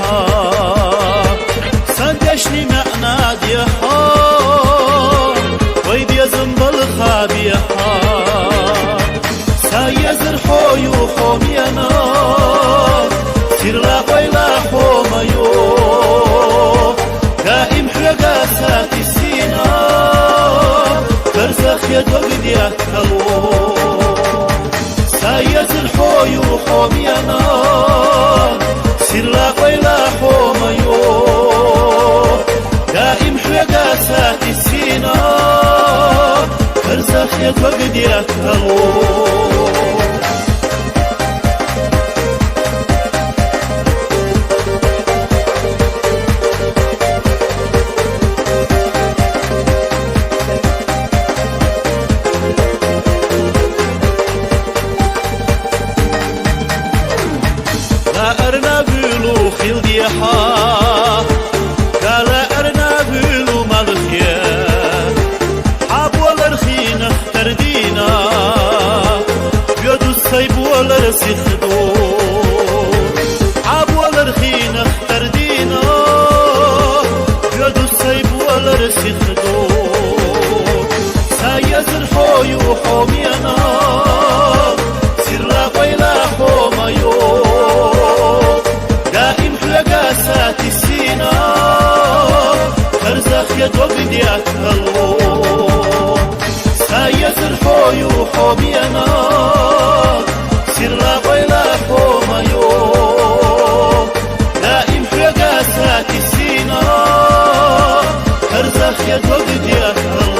ها سندشني معنا ديها ويدي زنبل خابيها سايزر حويو خومينا سير لا قيلا خوميو دائم حلقا ساتي سينا برزخ يدوق ديكلو سايزر حويو خومينا سير لا قيلا خوميو دائم حلقا ساتي سينا برزخ يدوق ديكلو أرنبولو خيل ديها قال أرنبولو مالخيا حاب والرخين اختر دينا بيدو السيب والرسيخدو حاب والرخين اختر دينا بيدو السيب والرسيخدو سايزر حويو حومينا سير لا قيلا حوميو ساتي سينا برزخ يدوق ديكلو سايزر حويو حومينا سير لا قيلا حوميو دائم حلقا ساتي سينا برزخ يدوق ديكلو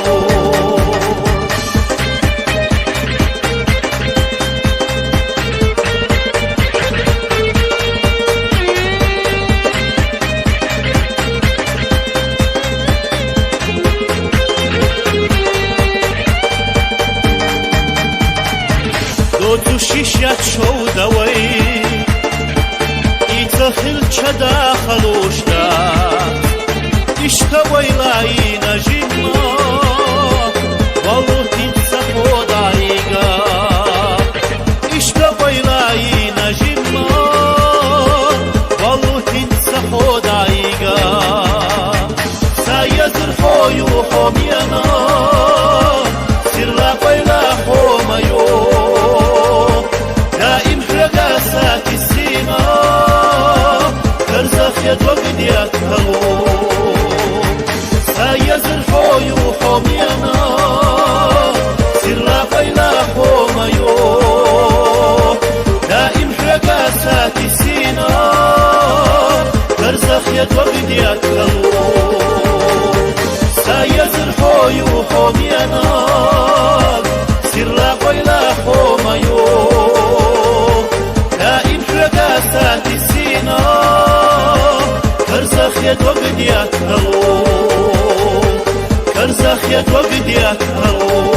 تو شیشت شو دوی ایتخل چه داخلوش دا اشتوی لای نجیما والو تنسا خدایگا اشتوی لای نجیما والو تنسا خدایگا سایزر حویو حومینا سر لا قیلا حومیو ساتي سينا برزخ يدوق ديكلو سايزر حويو حومينا سير لا قيلا حوميو دائم حلقا ساتي سينا برزخ يدوق ديكلو سايزر حويو حومينا سير لا قيلا حوميو ساتي سينا برزخ يدوق ديكلو برزخ يدوق ديكلو